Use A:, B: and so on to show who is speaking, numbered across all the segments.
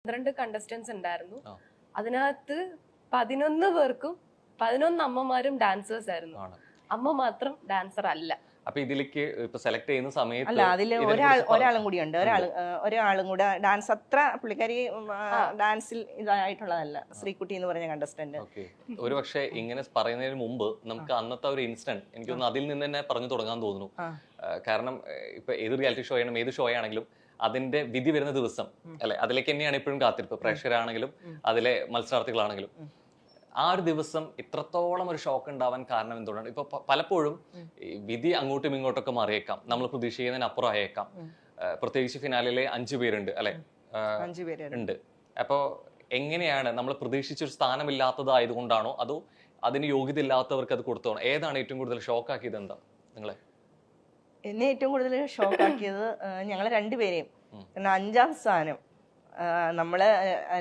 A: 12 contestants ഉണ്ടായിരുന്നു. അതിനകത്ത് 11 പേർക്കും 11 അമ്മമാരും ഡാൻസേഴ്സ് ആയിരുന്നു. അമ്മ മാത്രം ഡാൻസർ അല്ല.
B: അപ്പൊ ഇതിലേക്ക് ഇപ്പൊ സെലക്ട് ചെയ്യുന്ന സമയത്ത്
C: അല്ല, അതിൽ ഒരാളും കൂടി ഉണ്ട്. ഒരാളും കൂടെ ഡാൻസ് അത്ര പുള്ളിക്കാരി ഡാൻസിൽ ഇതായിട്ടുള്ളതല്ല, ശ്രീകുട്ടി എന്ന് പറഞ്ഞ കണ്ടസ്റ്റന്റ്.
B: ഒരു പക്ഷേ ഇങ്ങനെ പറയുന്നതിന് മുമ്പ് നമുക്ക് അന്നത്തെ ഒരു ഇൻസിഡന്റ് എനിക്ക് തോന്നുന്നു അതിൽ നിന്ന് തന്നെ പറഞ്ഞു തുടങ്ങാൻ തോന്നുന്നു. കാരണം ഇപ്പൊ ഏത് റിയാലിറ്റി ഷോ ആണെങ്കിലും ഏത് ഷോ ആണെങ്കിലും അതിന്റെ വിധി വരുന്ന ദിവസം അല്ലെ, അതിലേക്ക് തന്നെയാണ് ഇപ്പോഴും കാത്തിരിപ്പ്. പ്രേക്ഷകരാണെങ്കിലും അതിലെ മത്സരാർത്ഥികളാണെങ്കിലും ആ ഒരു ദിവസം ഇത്രത്തോളം ഒരു ഷോക്ക് ഉണ്ടാവാൻ കാരണം എന്തുകൊണ്ടാണ്? ഇപ്പൊ പലപ്പോഴും വിധി അങ്ങോട്ടും ഇങ്ങോട്ടൊക്കെ മാറിയേക്കാം, നമ്മൾ പ്രതീക്ഷിക്കുന്നതിനപ്പുറം ആയേക്കാം. പ്രത്യേകിച്ച് ഫിനാലിലെ 5 പേരുണ്ട് അല്ലെ,
C: 5 പേര്
B: ഉണ്ട്. അപ്പോ എങ്ങനെയാണ് നമ്മൾ പ്രതീക്ഷിച്ചൊരു സ്ഥാനമില്ലാത്തതായതുകൊണ്ടാണോ അതോ അതിന് യോഗ്യത ഇല്ലാത്തവർക്ക് അത് കൊടുത്തോണോ? ഏതാണ് ഏറ്റവും കൂടുതൽ ഷോക്ക് ആക്കിയത്? എന്താ നിങ്ങളെ?
C: എന്നെ ഏറ്റവും കൂടുതൽ ഷോക്ക് ആക്കിയത് ഞങ്ങളെ രണ്ടുപേരെയും. കാരണം 5ാം സ്ഥാനം നമ്മള്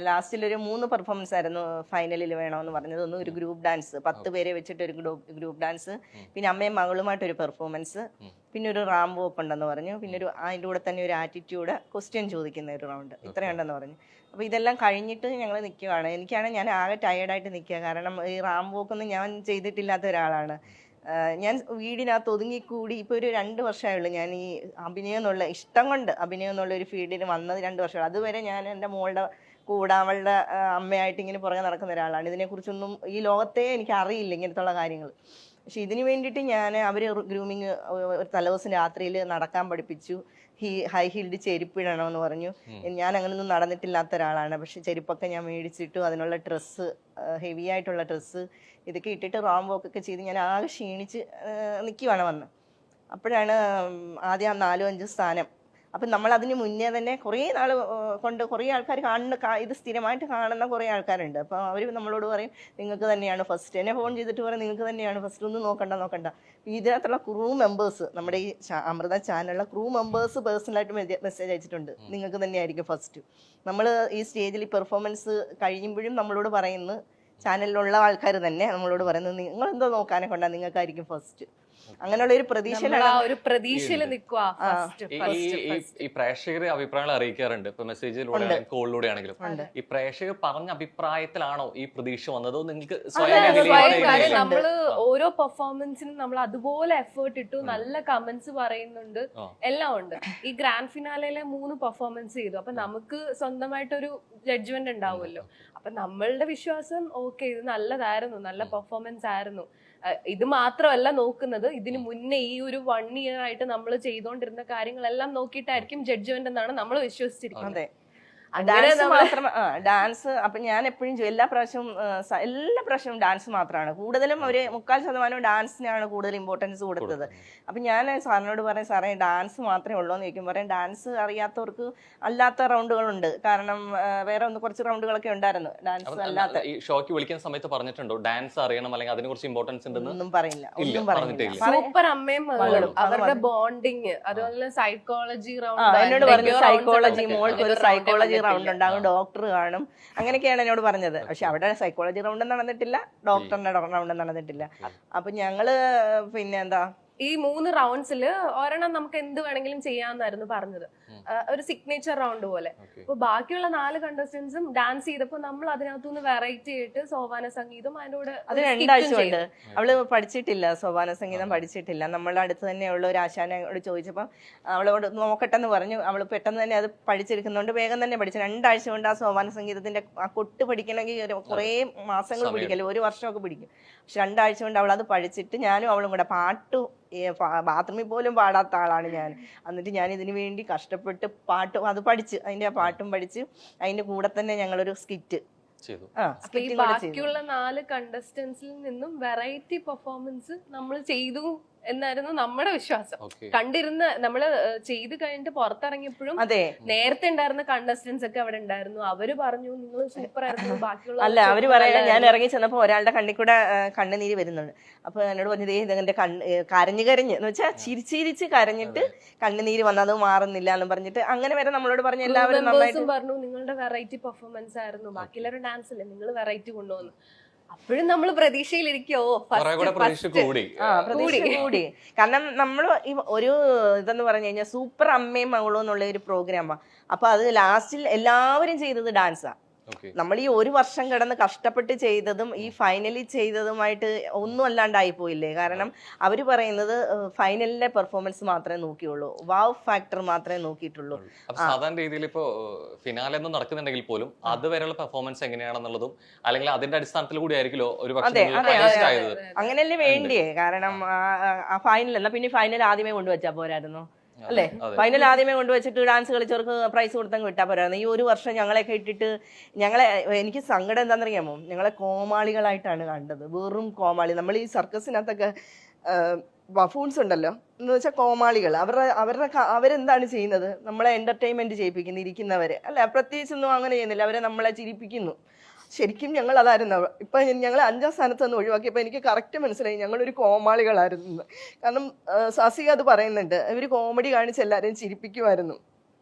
C: ലാസ്റ്റിലൊരു 3 പെർഫോമൻസ് ആയിരുന്നു ഫൈനലിൽ വേണമെന്ന് പറഞ്ഞത്. ഒന്ന് ഒരു ഗ്രൂപ്പ് ഡാൻസ്, 10 പേരെ വെച്ചിട്ട് ഒരു ഗ്രൂപ്പ് ഡാൻസ്, പിന്നെ അമ്മയും മകളുമായിട്ടൊരു പെർഫോമൻസ്, പിന്നെ ഒരു റാംബോ ഓപ്പ് ഉണ്ടെന്ന് പറഞ്ഞു, പിന്നെ അതിൻ്റെ കൂടെ തന്നെ ഒരു ആറ്റിറ്റ്യൂഡ് ക്വസ്റ്റ്യൻ ചോദിക്കുന്ന ഒരു റൗണ്ട്, ഇത്രയുണ്ടെന്ന് പറഞ്ഞു. അപ്പോൾ ഇതെല്ലാം കഴിഞ്ഞിട്ട് ഞങ്ങൾ നിൽക്കുവാണ്. ഞാൻ ആകെ ടയേർഡായിട്ട് നിൽക്കുക. കാരണം ഈ റാംബോ ഒക്കൊന്നും ഞാൻ ചെയ്തിട്ടില്ലാത്ത ഒരാളാണ്. ഞാൻ വീടിനകത്ത് ഒതുങ്ങിക്കൂടി ഇപ്പോൾ ഒരു 2 വർഷമായുള്ളൂ ഞാൻ ഈ അഭിനയം എന്നുള്ള ഇഷ്ടം കൊണ്ട് അഭിനയം എന്നുള്ള ഒരു ഫീൽഡിൽ വന്നത് 2 വർഷം. അതുവരെ ഞാൻ എൻ്റെ മോളുടെ കൂടെ അവളുടെ അമ്മയായിട്ട് ഇങ്ങനെ പുറകെ നടക്കുന്ന ഒരാളാണ്. ഇതിനെക്കുറിച്ചൊന്നും ഈ ലോകത്തെ എനിക്ക് അറിയില്ല ഇങ്ങനത്തുള്ള കാര്യങ്ങൾ. പക്ഷെ ഇതിനു വേണ്ടിയിട്ട് അവർ ഗ്രൂമിങ് ഒരു തലേദിവസം രാത്രിയിൽ നടക്കാൻ പഠിപ്പിച്ചു. ഹൈ ഹീൽഡ് ചെരുപ്പിടണമെന്ന് പറഞ്ഞു. ഞാൻ അങ്ങനെയൊന്നും നടന്നിട്ടില്ലാത്ത ഒരാളാണ്. പക്ഷെ ചെരുപ്പൊക്കെ ഞാൻ മേടിച്ചിട്ടു, അതിനുള്ള ഡ്രസ്സ്, ഹെവി ആയിട്ടുള്ള ഡ്രസ്സ് ഇതൊക്കെ ഇട്ടിട്ട് റാം വോക്കൊക്കെ ചെയ്ത് ഞാൻ ആകെ ക്ഷീണിച്ച് നിൽക്കുവാണ് വന്ന്. അപ്പോഴാണ് ആദ്യം 4-5 സ്ഥാനം. അപ്പം നമ്മൾ അതിന് മുന്നേ തന്നെ കുറേ നാൾ കൊണ്ട് കുറേ ആൾക്കാർ ഇത് സ്ഥിരമായിട്ട് കാണുന്ന കുറേ ആൾക്കാരുണ്ട്. അപ്പോൾ അവർ നമ്മളോട് പറയും നിങ്ങൾക്ക് തന്നെയാണ് ഫസ്റ്റ്. എന്നെ ഫോൺ ചെയ്തിട്ട് പറയും നിങ്ങൾക്ക് തന്നെയാണ് ഫസ്റ്റ്, ഒന്നും നോക്കണ്ട. ഇതിനകത്തുള്ള ക്രൂ മെമ്പേഴ്സ്, നമ്മുടെ ഈ അമൃത ചാനലിലെ ക്രൂ മെമ്പേഴ്സ് പേഴ്സണലായിട്ട് മെസ്സേജ് അയച്ചിട്ടുണ്ട്, നിങ്ങൾക്ക് തന്നെയായിരിക്കും ഫസ്റ്റ്. നമ്മൾ ഈ സ്റ്റേജിൽ പെർഫോമൻസ് കഴിയുമ്പോഴും നമ്മളോട് പറയുന്നു, ചാനലിലുള്ള ആൾക്കാർ തന്നെ നമ്മളോട് പറയുന്നത് നിങ്ങളെന്തോ നോക്കാനെ കൊണ്ടാ നിങ്ങൾക്കായിരിക്കും ഫസ്റ്റ്. അങ്ങനെയുള്ള ഒരു
A: പ്രതീക്ഷയിൽ നിൽക്കുക.
B: ഈ പ്രേക്ഷകരെ അഭിപ്രായങ്ങൾ അറിയിക്കാറുണ്ട്, ഇപ്പൊ മെസ്സേജിലൂടെ കോളിലൂടെ ആണെങ്കിലും. ഈ പ്രേക്ഷകർ പറഞ്ഞ അഭിപ്രായത്തിലാണോ ഈ പ്രതീക്ഷ വന്നതോ നിങ്ങൾക്ക്
A: നമ്മള് ഓരോ പെർഫോമൻസിനും നമ്മൾ അതുപോലെ എഫേർട്ട് ഇട്ടു, നല്ല കമന്റ്സ് പറയുന്നുണ്ട്, എല്ലാം ഉണ്ട്. ഈ ഗ്രാൻഡ് ഫിനാലയിലെ 3 പെർഫോമൻസ് ചെയ്തു. അപ്പൊ നമുക്ക് സ്വന്തമായിട്ടൊരു ജഡ്ജ്മെന്റ് ഉണ്ടാവുമല്ലോ. അപ്പൊ നമ്മളുടെ വിശ്വാസം ഓക്കെ, ഇത് നല്ലതായിരുന്നു, നല്ല പെർഫോമൻസ് ആയിരുന്നു. ഇത് മാത്രമല്ല നോക്കുന്നത്, ഇതിന് മുന്നേ ഈ ഒരു 1 ഇയർ ആയിട്ട് നമ്മൾ ചെയ്തുകൊണ്ടിരുന്ന കാര്യങ്ങളെല്ലാം നോക്കിയിട്ടായിരിക്കും ജഡ്ജ്മെന്റ് എന്നാണ് നമ്മൾ വിശ്വസിച്ചിരിക്കുന്നത്.
C: ഡാൻസ് അപ്പൊ ഞാൻ എപ്പോഴും എല്ലാ പ്രാവശ്യവും ഡാൻസ് മാത്രമാണ് കൂടുതലും. ഒരു 3/4% ഡാൻസിനാണ് കൂടുതൽ ഇമ്പോർട്ടൻസ് കൊടുത്തത്. അപ്പൊ ഞാൻ സാറിനോട് പറയും, സാറേ ഡാൻസ് മാത്രമേ ഉള്ളൂ എന്ന് ചോദിക്കും. പറയാം ഡാൻസ് അറിയാത്തവർക്ക് അല്ലാത്ത റൗണ്ടുകളുണ്ട്. കാരണം വേറെ കുറച്ച് റൗണ്ടുകളൊക്കെ ഉണ്ടായിരുന്നു ഡാൻസ് അല്ലാത്ത.
B: ഷോക്ക് വിളിക്കുന്ന സമയത്ത് പറഞ്ഞിട്ടുണ്ടോ ഡാൻസ് അറിയണം അല്ലെങ്കിൽ അതിനെ കുറിച്ച് ഇമ്പോർട്ടൻസ് ഉണ്ടെന്ന്?
C: ഒന്നും പറയില്ല.
A: സൂപ്പർ അമ്മയും മകളും, അവരുടെ ബോണ്ടിങ്, അതുപോലെ സൈക്കോളജി റൗണ്ട്.
C: എന്നോട് പറഞ്ഞു സൈക്കോളജി, മോൾക്ക് ഒരു സൈക്കോളജി റൗണ്ട് ഉണ്ടാകും, ഡോക്ടർ കാണും, അങ്ങനെയൊക്കെയാണ് എന്നോട് പറഞ്ഞത്. പക്ഷെ അവിടെ സൈക്കോളജി റൗണ്ട് നടന്നിട്ടില്ല, ഡോക്ടറിന്റെ റൗണ്ട് നടന്നിട്ടില്ല. അപ്പൊ ഞങ്ങള് പിന്നെ എന്താ
A: ഈ 3 റൗണ്ട്സിൽ ഒരെണ്ണം നമുക്ക് എന്ത് വേണമെങ്കിലും ചെയ്യാമെന്നായിരുന്നു പറഞ്ഞത്, ഒരു സിഗ്നേച്ചർ റൗണ്ട് പോലെ. അപ്പൊ ബാക്കിയുള്ള 4 കണ്ടസ്റ്റൻസും ഡാൻസ് ചെയ്തപ്പോ നമ്മൾ അതിനകത്തുനിന്ന് വെറൈറ്റി ആയിട്ട് സോപാന സംഗീതം അതിന്റെ കൂടെ.
C: അത് 2 ആഴ്ച കൊണ്ട് അവള് പഠിച്ചിട്ടില്ല, സോപാന സംഗീതം പഠിച്ചിട്ടില്ല. നമ്മളുടെ അടുത്ത് തന്നെയുള്ള ഒരു ആശാനോട് ചോദിച്ചപ്പോൾ അവളോട് നോക്കട്ടെന്ന് പറഞ്ഞു. അവള് പെട്ടെന്ന് തന്നെ അത് പഠിച്ചെടുക്കുന്നതുകൊണ്ട് വേഗം തന്നെ പഠിച്ചു. 2 ആഴ്ച കൊണ്ട് ആ സോപാന സംഗീതത്തിന്റെ ആ കൊട്ട് പഠിക്കണമെങ്കിൽ കുറേ മാസങ്ങൾ പിടിക്കല്ലോ, 1 വർഷമൊക്കെ പിടിക്കും. പക്ഷെ 2 ആഴ്ച കൊണ്ട് അവളത് പഠിച്ചിട്ട് ഞാനും അവളും കൂടെ ബാത്റൂമിൽ പോലും പാടാത്ത ആളാണ് ഞാൻ. എന്നിട്ട് ഞാൻ ഇതിനു വേണ്ടി കഷ്ടപ്പെട്ട് അത് പഠിച്ച് അതിന്റെ പാട്ടും പഠിച്ച് അതിന്റെ കൂടെ തന്നെ ഞങ്ങളൊരു സ്കിറ്റ്.
A: ബാക്കിയുള്ള 4 കണ്ടസ്റ്റൻസിൽ നിന്നും വെറൈറ്റി പെർഫോമൻസ് നമ്മൾ ചെയ്തു എന്നായിരുന്നു നമ്മുടെ വിശ്വാസം. കണ്ടിരുന്ന നമ്മള് ചെയ്ത് കഴിഞ്ഞിട്ട് പുറത്തിറങ്ങിയപ്പോഴും നേരത്തെ ഉണ്ടായിരുന്ന കണ്ടസ്റ്റൻസ് ഒക്കെ അവിടെ ഉണ്ടായിരുന്നു. അവര് പറഞ്ഞു നിങ്ങൾ സൂപ്പർ ആയിരുന്നു. ബാക്കിയുള്ള
C: അവര് പറയാ, ഞാൻ ഇറങ്ങി ചെന്നപ്പോ ഒരാളുടെ കണ്ണിൽ കൂടെ കണ്ണുനീര് വരുന്നുണ്ട്. അപ്പൊ എന്നോട് പറഞ്ഞത് ഇതെന്റെ കരഞ്ഞ് എന്ന് വെച്ചാൽ ചിരിച്ചിരിച്ച് കരഞ്ഞിട്ട് കണ്ണുനീര് വന്നത് മാറുന്നില്ല എന്ന് പറഞ്ഞിട്ട് അങ്ങനെ വരെ നമ്മളോട് പറഞ്ഞു. എല്ലാവരും
A: പറഞ്ഞു നിങ്ങളുടെ വെറൈറ്റി പെർഫോമൻസ് ആയിരുന്നു, ബാക്കിയുള്ളവരുടെ ഡാൻസ് അല്ലേ, നിങ്ങൾ വെറൈറ്റി കൊണ്ടുവന്നു. അപ്പോഴും നമ്മൾ പ്രതീക്ഷയിലിരിക്കോ
B: കുറെ കൂടെ പ്രതീക്ഷ കൂടി.
C: പ്രതീക്ഷ കൂടി. കാരണം നമ്മൾ ഈ ഒരു ഇതെന്ന് പറഞ്ഞു കഴിഞ്ഞാൽ സൂപ്പർ അമ്മയും മകളും എന്നുള്ള ഒരു പ്രോഗ്രാമാണ്. അപ്പൊ അത് ലാസ്റ്റിൽ എല്ലാവരും ചെയ്തത് ഡാൻസാ. നമ്മൾ ഈ ഒരു വർഷം കിടന്ന് കഷ്ടപ്പെട്ട് ചെയ്തതും ഈ ഫൈനലി ചെയ്തതുമായിട്ട് ഒന്നും അല്ലാണ്ടായി പോയില്ലേ. കാരണം അവര് പറയുന്നത് ഫൈനലിലെ പെർഫോമൻസ് മാത്രമേ നോക്കിയുള്ളൂ, വാവ് ഫാക്ടർ മാത്രമേ നോക്കിയിട്ടുള്ളൂ.
B: സാധാരണ രീതിയിൽ ഇപ്പോ ഫിനാലെ ഒന്നും നടക്കുന്നുണ്ടെങ്കിൽ പോലും അതുവരെയുള്ള പെർഫോമൻസ് എങ്ങനെയാണെന്നുള്ളതും അല്ലെങ്കിൽ അതിന്റെ അടിസ്ഥാനത്തിൽ കൂടി ആയിരിക്കുമല്ലോ ഒരു
C: അങ്ങനെയല്ലേ വേണ്ടിയേ. കാരണം ആ ഫൈനൽ എന്നാ പിന്നെ ഫൈനൽ ആദ്യമേ കൊണ്ടുവച്ചാ പോരായിരുന്നു അല്ലേ? ഫൈനൽ ആദ്യമേ കൊണ്ടുവച്ചിട്ട് ഡാൻസ് കളിച്ചവർക്ക് പ്രൈസ് കൊടുത്തങ്ങ് വിട്ടാൽ പോരായിരുന്നു. ഈ ഒരു വർഷം ഞങ്ങളെയൊക്കെ ഇട്ടിട്ട് എനിക്ക് സങ്കടം എന്താണെന്നറിയാമോ, ഞങ്ങളെ കോമാളികളായിട്ടാണ് കണ്ടത്. വെറും കോമാളി. നമ്മൾ ഈ സർക്കസിനകത്തൊക്കെ ബഫൂൺസ് ഉണ്ടല്ലോ എന്ന് വെച്ചാൽ കോമാളികൾ. അവരെന്താണ് ചെയ്യുന്നത്? നമ്മളെ എന്റർടൈൻമെന്റ് ചെയ്യിപ്പിക്കുന്നു, ഇരിക്കുന്നവരെ അല്ല, പ്രത്യേകിച്ചൊന്നും അങ്ങനെ ചെയ്യുന്നില്ല. അവരെ നമ്മളെ ചിരിപ്പിക്കുന്നു. ശരിക്കും ഞങ്ങൾ അതായിരുന്നു. ഇപ്പൊ ഞങ്ങൾ 5ാം സ്ഥാനത്ത് നിന്ന് ഒഴിവാക്കിയപ്പോൾ എനിക്ക് കറക്റ്റ് മനസ്സിലായി ഞങ്ങളൊരു കോമാളികളായിരുന്നു. കാരണം സാസിക അത് പറയുന്നുണ്ട്, ഇവർ കോമഡി കാണിച്ച് എല്ലാവരെയും ചിരിപ്പിക്കുമായിരുന്നു.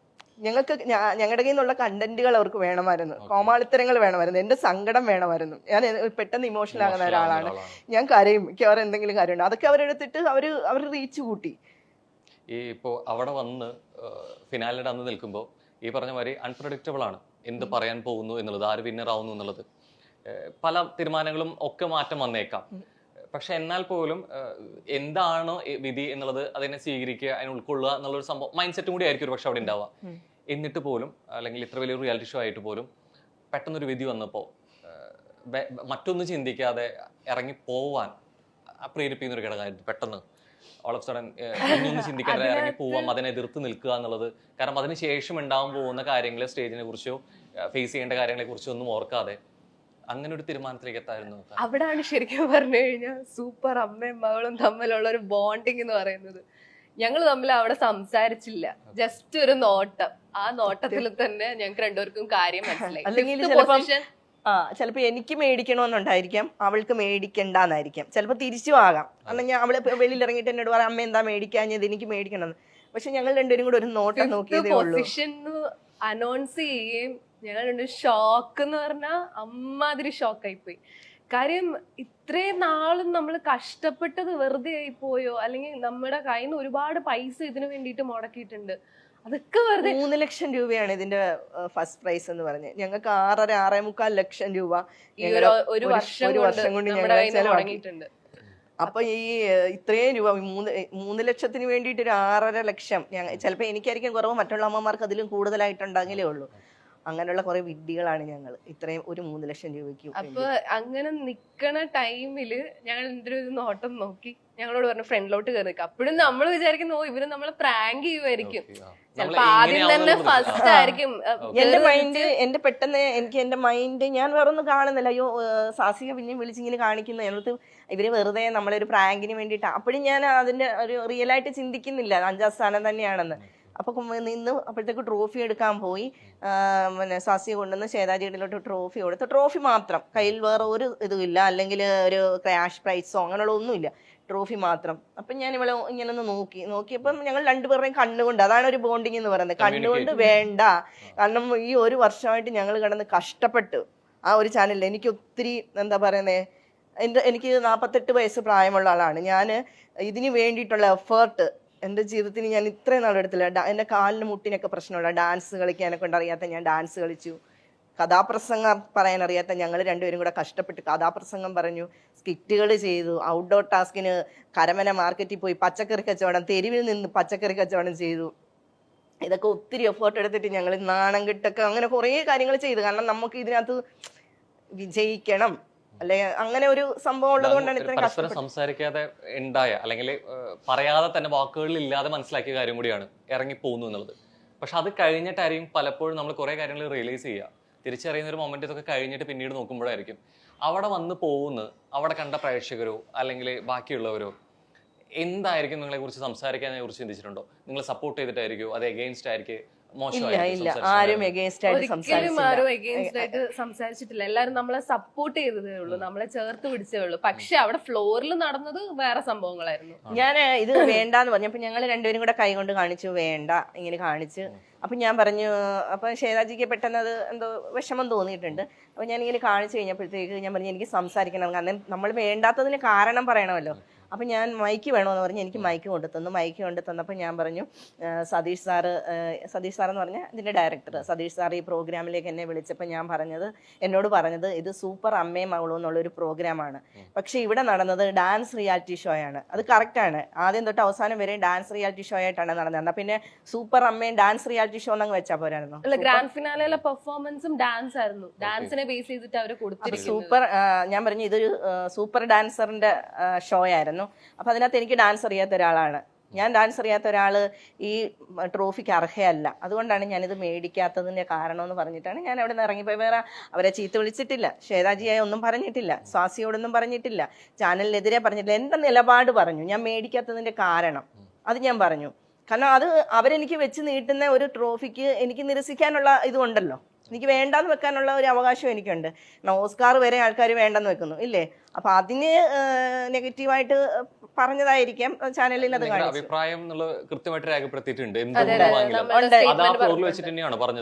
C: ഞങ്ങൾക്ക് ഞങ്ങളുടെ കയ്യിൽ നിന്നുള്ള കണ്ടന്റുകൾ അവർക്ക് വേണമായിരുന്നു, കോമാളിത്തരങ്ങൾ വേണമായിരുന്നു, എന്റെ സങ്കടം വേണമായിരുന്നു. ഞാൻ പെട്ടെന്ന് ഇമോഷണൽ ആകുന്ന ഒരാളാണ്, ഞാൻ കരയും, എനിക്ക് അവർ എന്തെങ്കിലും കാര്യമുണ്ട്, അതൊക്കെ അവരെടുത്തിട്ട് അവർ റീച്ച് കൂട്ടി.
B: ഈ ഇപ്പോൾ അവിടെ വന്ന് ഫിനാലിന്റെ അന്ന് നിൽക്കുമ്പോൾ ഈ പറഞ്ഞ മാതിരി അൺപ്രഡിക്റ്റബിൾ ആണ് എന്ത് പറയാൻ പോകുന്നു എന്നുള്ളത്, ആര് വിന്നർ ആവുന്നു എന്നുള്ളത്. പല തീരുമാനങ്ങളും ഒക്കെ മാറ്റം വന്നേക്കാം. പക്ഷെ എന്നാൽ പോലും എന്താണ് വിധി എന്നുള്ളത് അതിനെ സ്വീകരിക്കുക, അതിനെ ഉൾക്കൊള്ളുക എന്നുള്ളൊരു സംഭവം മൈൻഡ് സെറ്റും കൂടി ആയിരിക്കും ഒരു പക്ഷെ അവിടെ ഉണ്ടാവുക. എന്നിട്ട് പോലും അല്ലെങ്കിൽ ഇത്ര വലിയൊരു റിയാലിറ്റി ഷോ ആയിട്ട് പോലും പെട്ടെന്നൊരു വിധി വന്നപ്പോൾ മറ്റൊന്നും ചിന്തിക്കാതെ ഇറങ്ങി പോവാൻ പ്രേരിപ്പിക്കുന്ന ഒരു ഘടകമായിരുന്നു. പെട്ടെന്ന് ഓൾ ഓഫ് സഡൻ ഒന്നും ചിന്തിക്കാതെ ഇറങ്ങി പോവാം, അതിനെ എതിർത്ത് നിൽക്കുക എന്നുള്ളത്. കാരണം അതിന് ശേഷം ഉണ്ടാവാൻ പോകുന്ന കാര്യങ്ങൾ, സ്റ്റേജിനെ കുറിച്ചോ ഫേസ് ചെയ്യേണ്ട കാര്യങ്ങളെ കുറിച്ചോ ഒന്നും ഓർക്കാതെ അങ്ങനെ ഒരു തീരുമാനത്തിലേക്ക് എത്തായിരുന്നു.
A: അവിടാണ് ശരിക്കും പറഞ്ഞു കഴിഞ്ഞാൽ സൂപ്പർ അമ്മയും മകളും തമ്മിലുള്ള ഒരു ബോണ്ടിങ് എന്ന് പറയുന്നത്. ഞങ്ങൾ തമ്മിൽ അവിടെ സംസാരിച്ചില്ല, ജസ്റ്റ് ഒരു നോട്ടം. ആ നോട്ടത്തിൽ തന്നെ ഞങ്ങൾക്ക് രണ്ടുപേർക്കും കാര്യം മനസ്സിലായി.
C: ചിലപ്പോ എനിക്ക് മേടിക്കണമെന്നുണ്ടായിരിക്കാം, അവൾക്ക് മേടിക്കണ്ടെന്നായിരിക്കാം, ചിലപ്പോ തിരിച്ചു ആകാം. അല്ലെങ്കിൽ അവള് വെളിയിൽ ഇറങ്ങിയിട്ട് എന്നോട് പറയാം അമ്മ എന്താ മേടിക്കാഞ്ഞത്, എനിക്ക് മേടിക്കണം. പക്ഷെ ഞങ്ങൾ രണ്ടുപേരും കൂടെ ഒരു നോട്ടം നോക്കിയതേ ഉള്ളൂ.
A: അനൗൺസ് ചെയ്യുകയും ഞങ്ങൾ രണ്ടും ഷോക്ക് എന്ന് പറഞ്ഞാൽ അമ്മാതിരി ഷോക്കായിപ്പോയി. കാര്യം ഇത്രയും നാളും നമ്മൾ കഷ്ടപ്പെട്ടത് വെറുതെ ആയി പോയോ, അല്ലെങ്കിൽ നമ്മുടെ കയ്യിൽ നിന്ന് ഒരുപാട് പൈസ ഇതിനു വേണ്ടിയിട്ട് മുടക്കിയിട്ടുണ്ട്, അതൊക്കെ വെറുതെ.
C: 3 ലക്ഷം രൂപയാണ് ഇതിന്റെ ഫസ്റ്റ് പ്രൈസ് എന്ന് പറഞ്ഞ്. ഞങ്ങൾക്ക് 6.5 ലക്ഷം രൂപ
A: ഒരു വർഷം കൊണ്ട് ഞങ്ങൾ.
C: അപ്പൊ ഈ ഇത്രയും രൂപ 3 ലക്ഷത്തിന് വേണ്ടിയിട്ട് ഒരു 6.5 ലക്ഷം ചിലപ്പോ എനിക്കായിരിക്കും കുറവ്, മറ്റുള്ള അമ്മമാർക്ക് അതിലും കൂടുതലായിട്ടുണ്ടെങ്കിലേ ഉള്ളൂ. അങ്ങനെയുള്ള കുറെ വിഡ്ഢികളാണ് ഞങ്ങൾ ഇത്രയും ഒരു 3 ലക്ഷം രൂപയ്ക്ക്.
A: അപ്പൊ അങ്ങനെ നിക്കണ ടൈമില് ഞങ്ങൾ എന്തൊരു നോട്ടം നോക്കി ഞങ്ങളോട് പറഞ്ഞു ഫ്രണ്ടിലോട്ട് കയറി നിൽക്കാം. അപ്പോഴും നമ്മൾ വിചാരിക്കുന്നു ഇവര് നമ്മളെ പ്രാങ്ക് ചെയ്യുമായിരിക്കും, ചിലപ്പോ ആദ്യം തന്നെ ഫസ്റ്റ് ആയിരിക്കും.
C: എന്റെ മൈൻഡ് എന്റെ മൈൻഡ് ഞാൻ വേറെ ഒന്നും കാണുന്നില്ല. അയ്യോ സാസിക പിന്നെ വിളിച്ചിങ്ങനെ കാണിക്കുന്നു, അതിനകത്ത് ഇവര് വെറുതെ നമ്മളൊരു പ്രാങ്കിന് വേണ്ടിയിട്ട്. അപ്പോഴും ഞാൻ അതിന്റെ ഒരു റിയൽ ആയിട്ട് ചിന്തിക്കുന്നില്ല 5ാം സ്ഥാനം തന്നെയാണെന്ന്. അപ്പൊ നിന്ന് അപ്പോഴത്തേക്ക് ട്രോഫി എടുക്കാൻ പോയി. പിന്നെ സാസിയെ കൊണ്ടുവന്ന് ശ്വേതാജിയിലോട്ട് ട്രോഫി കൊടുത്ത്, ട്രോഫി മാത്രം, കയ്യിൽ വേറെ ഒരു ഇതും ഇല്ല, അല്ലെങ്കിൽ ഒരു ക്യാഷ് പ്രൈസോ അങ്ങനെയുള്ള ഒന്നുമില്ല, ട്രോഫി മാത്രം. അപ്പൊ ഞാൻ ഇവളെ ഇങ്ങനെ ഒന്ന് നോക്കിയപ്പം ഞങ്ങൾ രണ്ടുപേരുടെയും കണ്ണുകൊണ്ട്, അതാണ് ഒരു ബോണ്ടിങ് എന്ന് പറയുന്നത്. കണ്ണുകൊണ്ട് വേണ്ട, കാരണം ഈ ഒരു വർഷമായിട്ട് ഞങ്ങൾ കിടന്ന് കഷ്ടപ്പെട്ടു ആ ഒരു ചാനലിൽ. എനിക്ക് ഒത്തിരി എന്താ പറയുന്നേ, എനിക്ക് 48 വയസ്സ് പ്രായമുള്ള ആളാണ് ഞാൻ. ഇതിന് വേണ്ടിയിട്ടുള്ള എഫേർട്ട് എൻ്റെ ജീവിതത്തിന് ഞാൻ ഇത്രയും നാളെടുത്തില്ല. എൻ്റെ കാലിന് മുട്ടിനൊക്കെ പ്രശ്നമുള്ള, ഡാൻസ് കളിക്കാനൊക്കെ കൊണ്ടറിയാത്ത ഞാൻ ഡാൻസ് കളിച്ചു. കഥാപ്രസംഗം പറയാനറിയാത്ത ഞങ്ങൾ രണ്ടുപേരും കൂടെ കഷ്ടപ്പെട്ട് കഥാപ്രസംഗം പറഞ്ഞു, സ്കിറ്റുകൾ ചെയ്തു, ഔട്ട്ഡോർ ടാസ്കിന് കരമന മാർക്കറ്റിൽ പോയി പച്ചക്കറി കച്ചവടം, തെരുവിൽ നിന്ന് പച്ചക്കറി കച്ചവടം ചെയ്തു. ഇതൊക്കെ ഒത്തിരി എഫേർട്ട് എടുത്തിട്ട് ഞങ്ങൾ നാണം കെട്ടൊക്കെ അങ്ങനെ കുറേ കാര്യങ്ങൾ ചെയ്തു. കാരണം നമുക്ക് ഇതിനകത്ത് വിജയിക്കണം, അല്ലെ അങ്ങനെ ഒരു സംഭവം ഉള്ളത് കൊണ്ടാണ് ഇത്രയും
B: പരസ്പരം സംസാരിക്കാതെ ഉണ്ടായ, അല്ലെങ്കിൽ പറയാതെ തന്നെ വാക്കുകളിൽ ഇല്ലാതെ മനസ്സിലാക്കിയ കാര്യം കൂടിയാണ് ഇറങ്ങി പോകുന്നു എന്നുള്ളത്. പക്ഷെ അത് കഴിഞ്ഞിട്ടായിരിക്കും പലപ്പോഴും നമ്മൾ കുറെ കാര്യങ്ങൾ റിയലൈസ് ചെയ്യുക, തിരിച്ചറിയുന്ന ഒരു മൊമെന്റ് ഇതൊക്കെ കഴിഞ്ഞിട്ട് പിന്നീട് നോക്കുമ്പോഴായിരിക്കും അവിടെ വന്ന് പോകുന്ന, അവിടെ കണ്ട പ്രേക്ഷകരോ അല്ലെങ്കിൽ ബാക്കിയുള്ളവരോ എന്തായിരിക്കും നിങ്ങളെ കുറിച്ച് സംസാരിക്കാനെ കുറിച്ച് ചിന്തിച്ചിട്ടുണ്ടോ? നിങ്ങൾ സപ്പോർട്ട് ചെയ്തിട്ടായിരിക്കോ, അത് എഗെയിൻസ്റ്റ് ആയിരിക്കും?
C: ആരും
A: സംസാരിച്ചിട്ടില്ല, എല്ലാരും നമ്മളെ സപ്പോർട്ട് ചെയ്തതേ ഉള്ളൂ, നമ്മളെ ചേർത്ത് പിടിച്ചേ ഉള്ളൂ. പക്ഷെ അവിടെ ഫ്ലോറിൽ നടന്നത് വേറെ സംഭവങ്ങളായിരുന്നു.
C: ഞാൻ ഇത് വേണ്ടാന്ന് പറഞ്ഞപ്പോ ഞങ്ങൾ രണ്ടുപേരും കൂടെ കൈ കൊണ്ട് കാണിച്ചു, വേണ്ട ഇങ്ങനെ കാണിച്ച് അപ്പം ഞാൻ പറഞ്ഞു, അപ്പം ശ്വേതാജിക്ക് പെട്ടെന്ന് അത് എന്തോ വിഷമം തോന്നിയിട്ടുണ്ട്. അപ്പം ഞാനിങ്ങനെ കാണിച്ചു കഴിഞ്ഞപ്പോഴത്തേക്ക് ഞാൻ പറഞ്ഞു എനിക്ക് സംസാരിക്കണം, കാരണം നമ്മൾ വേണ്ടാത്തതിന് കാരണം പറയണമല്ലോ. അപ്പം ഞാൻ മൈക്ക് വേണമെന്ന് പറഞ്ഞ് എനിക്ക് മൈക്ക് കൊണ്ടു തന്നപ്പോൾ ഞാൻ പറഞ്ഞു സതീഷ് സാറ് എന്ന് പറഞ്ഞാൽ ഇതിൻ്റെ ഡയറക്ടർ സതീഷ് സാർ ഈ പ്രോഗ്രാമിലേക്ക് എന്നെ വിളിച്ചപ്പോൾ എന്നോട് പറഞ്ഞത് ഇത് സൂപ്പർ അമ്മയും മകളും എന്നുള്ളൊരു പ്രോഗ്രാമാണ്, പക്ഷേ ഇവിടെ നടന്നത് ഡാൻസ് റിയാലിറ്റി ഷോ ആണ്. അത് കറക്റ്റാണ്, ആദ്യം തൊട്ട് അവസാനം വരെ ഡാൻസ് റിയാലിറ്റി ഷോ ആയിട്ടാണ് നടന്നത്. എന്നാൽ പിന്നെ സൂപ്പർ അമ്മയും ഡാൻസ് റിയാലിറ്റി ഷോ എന്നങ്ങ് വെച്ചാൽ പോരായിരുന്നു.
A: അല്ല, ഗ്രാൻഡ് ഫിനാലയിലെ പെർഫോമൻസും ഡാൻസ് ആയിരുന്നു, ഡാൻസിനെ ബേസ് ചെയ്തിട്ട് അവർ കൊടുത്തിരിക്കുന്നത്.
C: സൂപ്പർ ഞാൻ പറഞ്ഞു ഇതൊരു സൂപ്പർ ഡാൻസറിന്റെ ഷോ ആയിരുന്നു. അപ്പൊ അതിനകത്ത് എനിക്ക് ഡാൻസ് അറിയാത്ത ഒരാളാണ്, ഞാൻ ഡാൻസ് അറിയാത്ത ഒരാള് ഈ ട്രോഫിക്ക് അർഹയല്ല, അതുകൊണ്ടാണ് ഞാനിത് മേടിക്കാത്തതിന്റെ കാരണം എന്ന് പറഞ്ഞിട്ടാണ് ഞാൻ അവിടെ നിന്ന് ഇറങ്ങിപ്പോയി. വേറെ അവരെ ചീത്ത വിളിച്ചിട്ടില്ല, ശ്വേതാജിയായി ഒന്നും പറഞ്ഞിട്ടില്ല, സ്വാസിയോടൊന്നും പറഞ്ഞിട്ടില്ല, ചാനലിനെതിരെ പറഞ്ഞിട്ടില്ല. എന്റെ നിലപാട് പറഞ്ഞു, ഞാൻ മേടിക്കാത്തതിന്റെ കാരണം അത് ഞാൻ പറഞ്ഞു. കാരണം അത് അവരെനിക്ക് വെച്ച് നീട്ടുന്ന ഒരു ട്രോഫിക്ക് എനിക്ക് നിരസിക്കാനുള്ള ഇതുണ്ടല്ലോ, എനിക്ക് വേണ്ടാന്ന് വെക്കാനുള്ള ഒരു അവകാശം എനിക്കുണ്ട്. ഓസ്കാർ വരെ ആൾക്കാർ വേണ്ടെന്ന് വെക്കുന്നു ഇല്ലേ, അപ്പൊ അതിന് നെഗറ്റീവായിട്ട് പറഞ്ഞതായിരിക്കാം ചാനലിൽ അത്
B: അഭിപ്രായം കൃത്യമായിട്ട് രേഖപ്പെടുത്തിയിട്ടുണ്ട്.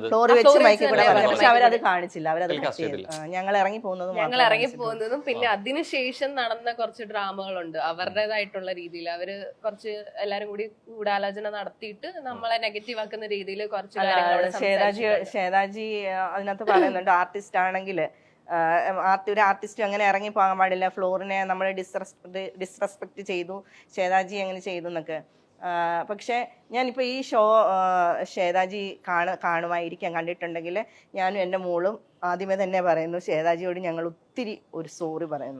C: ഫ്ലോർ വെച്ച് മൈക്കിൽ കൂടെ പറഞ്ഞു, പക്ഷെ അവരത് കാണിച്ചില്ല, അവരത് ഞങ്ങൾ ഇറങ്ങി
A: പോകുന്നതും പിന്നെ അതിനുശേഷം നടന്ന കുറച്ച് ഡ്രാമകളുണ്ട് അവരുടേതായിട്ടുള്ള രീതിയിൽ. അവര് കുറച്ച് എല്ലാരും കൂടി ഗൂഢാലോചന നടത്തിയിട്ട് നമ്മളെ നെഗറ്റീവ് ആക്കുന്ന രീതിയിൽ കുറച്ച്
C: ശ്വേതാജി അതിനകത്ത് പറയുന്നുണ്ട്, ആർട്ടിസ്റ്റ് ആണെങ്കിൽ ഒരു ആർട്ടിസ്റ്റ് അങ്ങനെ ഇറങ്ങി പോകാൻ പാടില്ല, ഫ്ലോറിനെ നമ്മൾ ഡിസ്റെസ്പെക്ട് ചെയ്തു, ശ്വേതാജി അങ്ങനെ ചെയ്തു എന്നൊക്കെ. പക്ഷേ ഞാനിപ്പോൾ ഈ ഷോ ശ്വേതാജി കാണുമായിരിക്കാം, കണ്ടിട്ടുണ്ടെങ്കിൽ ഞാനും എൻ്റെ മോളും ആദ്യമേ തന്നെ പറയുന്നു ശ്വേതാജിയോട് ഞങ്ങൾ ഒത്തിരി ഒരു സോറി പറയുന്നു.